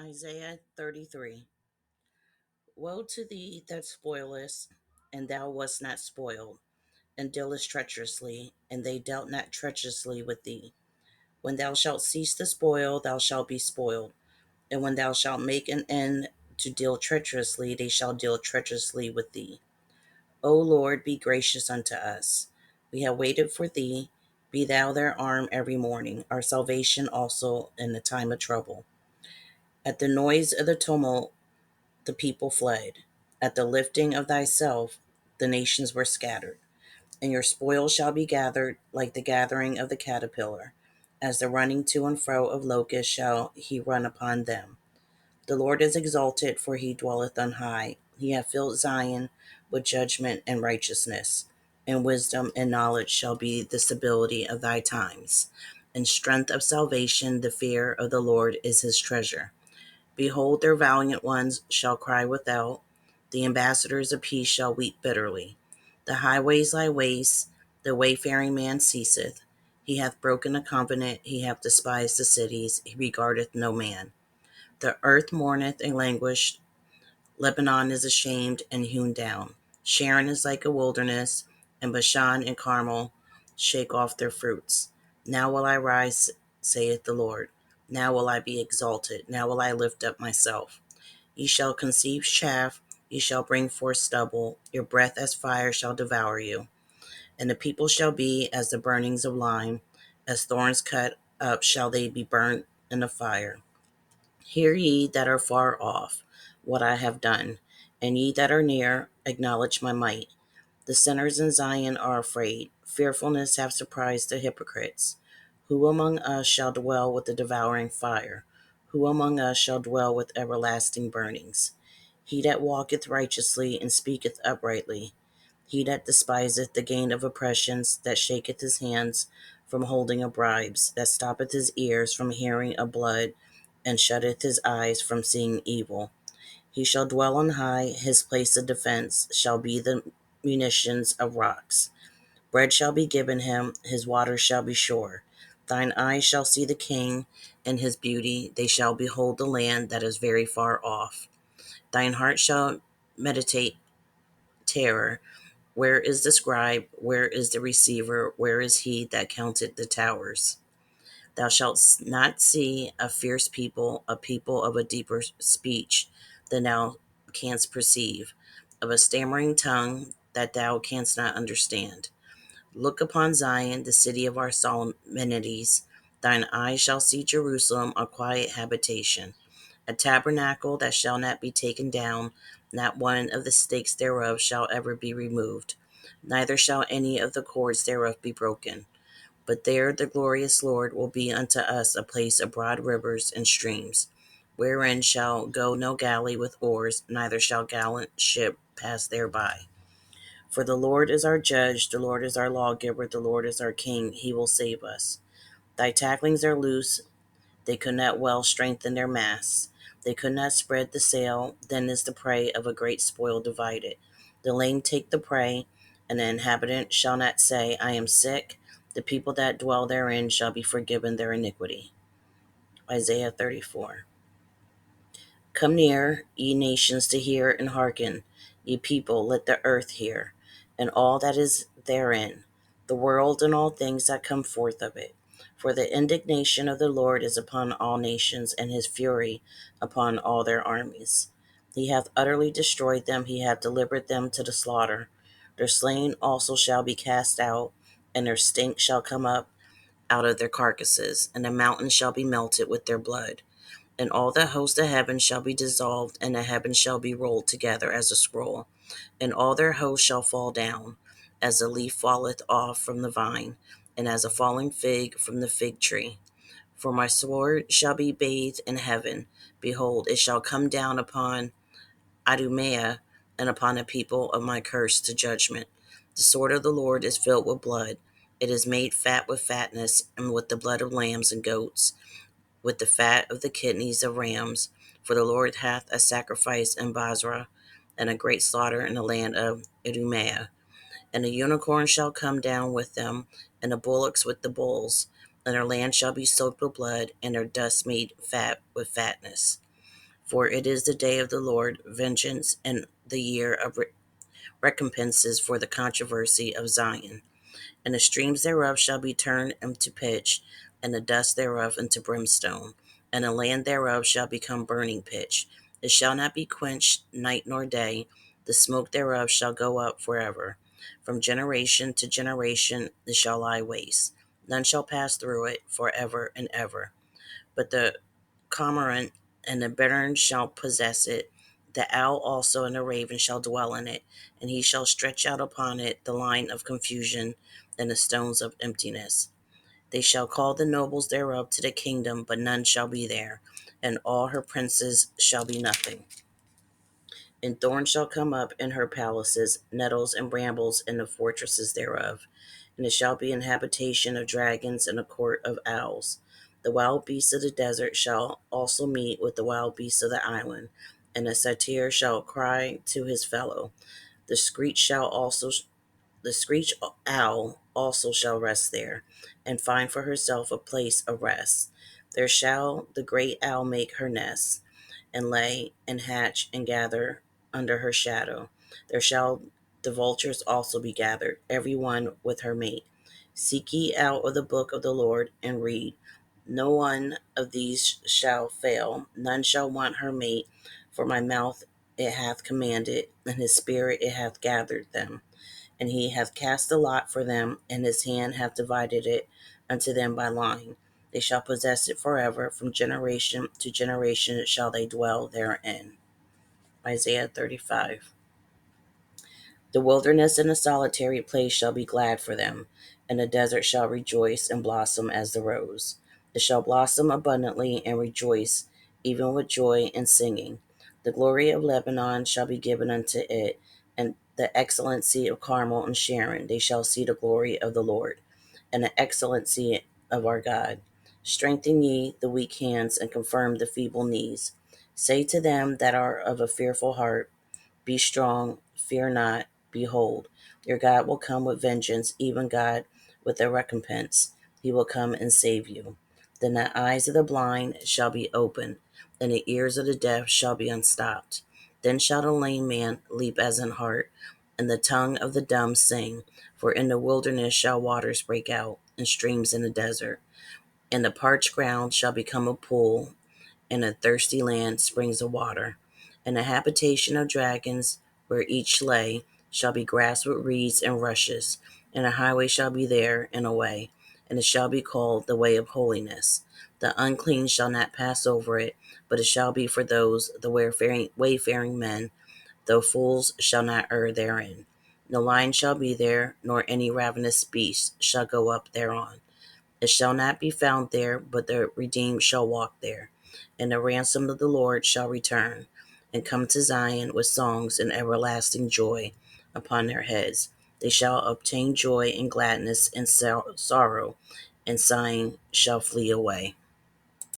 Isaiah 33. Woe to thee that spoilest, and thou wast not spoiled, and dealest treacherously, and they dealt not treacherously with thee. When thou shalt cease to spoil, thou shalt be spoiled, and when thou shalt make an end to deal treacherously, they shall deal treacherously with thee. O Lord, be gracious unto us. We have waited for thee. Be thou their arm every morning, our salvation also in the time of trouble. At the noise of the tumult, the people fled. At the lifting of thyself, the nations were scattered. And your spoil shall be gathered like the gathering of the caterpillar. As the running to and fro of locusts shall he run upon them. The Lord is exalted, for he dwelleth on high. He hath filled Zion with judgment and righteousness. And wisdom and knowledge shall be the stability of thy times. And strength of salvation, the fear of the Lord is his treasure. Behold, their valiant ones shall cry without, the ambassadors of peace shall weep bitterly. The highways lie waste, the wayfaring man ceaseth. He hath broken a covenant, he hath despised the cities, he regardeth no man. The earth mourneth and languisheth, Lebanon is ashamed and hewn down. Sharon is like a wilderness, and Bashan and Carmel shake off their fruits. Now will I rise, saith the Lord. Now will I be exalted. Now will I lift up myself. Ye shall conceive chaff, ye shall bring forth stubble. Your breath as fire shall devour you. And the people shall be as the burnings of lime. As thorns cut up shall they be burnt in the fire. Hear ye that are far off what I have done, and ye that are near acknowledge my might. The sinners in Zion are afraid. Fearfulness hath surprised the hypocrites. Who among us shall dwell with the devouring fire? Who among us shall dwell with everlasting burnings? He that walketh righteously and speaketh uprightly. He that despiseth the gain of oppressions, that shaketh his hands from holding of bribes, that stoppeth his ears from hearing of blood, and shutteth his eyes from seeing evil. He shall dwell on high, his place of defense shall be the munitions of rocks. Bread shall be given him, his water shall be sure. Thine eyes shall see the king and his beauty, they shall behold the land that is very far off. Thine heart shall meditate terror. Where is the scribe? Where is the receiver? Where is he that counted the towers? Thou shalt not see a fierce people, a people of a deeper speech than thou canst perceive, of a stammering tongue that thou canst not understand. Look upon Zion, the city of our solemnities. Thine eyes shall see Jerusalem, a quiet habitation, a tabernacle that shall not be taken down. Not one of the stakes thereof shall ever be removed, neither shall any of the cords thereof be broken. But there the glorious Lord will be unto us a place of broad rivers and streams, wherein shall go no galley with oars, neither shall gallant ship pass thereby. For the Lord is our judge, the Lord is our lawgiver, the Lord is our king, he will save us. Thy tacklings are loose, they could not well strengthen their masts. They could not spread the sail, then is the prey of a great spoil divided. The lame take the prey, and the inhabitant shall not say, I am sick. The people that dwell therein shall be forgiven their iniquity. Isaiah 34. Come near, ye nations, to hear and hearken. Ye people, let the earth hear, and all that is therein, the world and all things that come forth of it. For the indignation of the Lord is upon all nations, and his fury upon all their armies. He hath utterly destroyed them, he hath delivered them to the slaughter. Their slain also shall be cast out, and their stink shall come up out of their carcasses, and the mountains shall be melted with their blood. And all the host of heaven shall be dissolved, and the heavens shall be rolled together as a scroll, and all their hosts shall fall down, as the leaf falleth off from the vine, and as a falling fig from the fig tree. For my sword shall be bathed in heaven. Behold, it shall come down upon Idumea, and upon the people of my curse to judgment. The sword of the Lord is filled with blood. It is made fat with fatness, and with the blood of lambs and goats, with the fat of the kidneys of rams. For the Lord hath a sacrifice in Basra, and a great slaughter in the land of Idumea. And the unicorn shall come down with them, and the bullocks with the bulls, and their land shall be soaked with blood, and their dust made fat with fatness. For it is the day of the Lord, vengeance, and the year of recompenses for the controversy of Zion. And the streams thereof shall be turned into pitch, and the dust thereof into brimstone, and the land thereof shall become burning pitch. It shall not be quenched night nor day, the smoke thereof shall go up forever. From generation to generation it shall lie waste. None shall pass through it forever and ever. But the cormorant and the bittern shall possess it. The owl also and the raven shall dwell in it, and he shall stretch out upon it the line of confusion and the stones of emptiness. They shall call the nobles thereof to the kingdom, but none shall be there, and all her princes shall be nothing. And thorns shall come up in her palaces, nettles and brambles in the fortresses thereof. And it shall be an habitation of dragons and a court of owls. The wild beasts of the desert shall also meet with the wild beasts of the island, and the satyr shall cry to his fellow. The screech shall also the screech owl also shall rest there, and find for herself a place of rest. There shall the great owl make her nest, and lay and hatch and gather under her shadow. There shall the vultures also be gathered, every one with her mate. Seek ye out of the book of the Lord and read. No one of these shall fail, none shall want her mate, for my mouth it hath commanded, and his spirit it hath gathered them. And he hath cast a lot for them, and his hand hath divided it unto them by line. They shall possess it forever, from generation to generation shall they dwell therein. Isaiah 35. The wilderness and the solitary place shall be glad for them, and the desert shall rejoice and blossom as the rose. It shall blossom abundantly and rejoice, even with joy and singing. The glory of Lebanon shall be given unto it, and the excellency of Carmel and Sharon. They shall see the glory of the Lord, and the excellency of our God. Strengthen ye the weak hands, and confirm the feeble knees. Say to them that are of a fearful heart, be strong, fear not. Behold, your God will come with vengeance, even God with a recompense. He will come and save you. Then the eyes of the blind shall be opened, and the ears of the deaf shall be unstopped. Then shall the lame man leap as an hart, and the tongue of the dumb sing. For in the wilderness shall waters break out, and streams in the desert. And the parched ground shall become a pool, and a thirsty land springs of water. And the habitation of dragons, where each lay, shall be grass with reeds and rushes. And a highway shall be there, and a way, and it shall be called the way of holiness. The unclean shall not pass over it, but it shall be for those the wayfaring men, though fools shall not err therein. No lion shall be there, nor any ravenous beast shall go up thereon. It shall not be found there, but the redeemed shall walk there. And the ransom of the Lord shall return, and come to Zion with songs and everlasting joy upon their heads. They shall obtain joy and gladness, and sorrow and sighing shall flee away.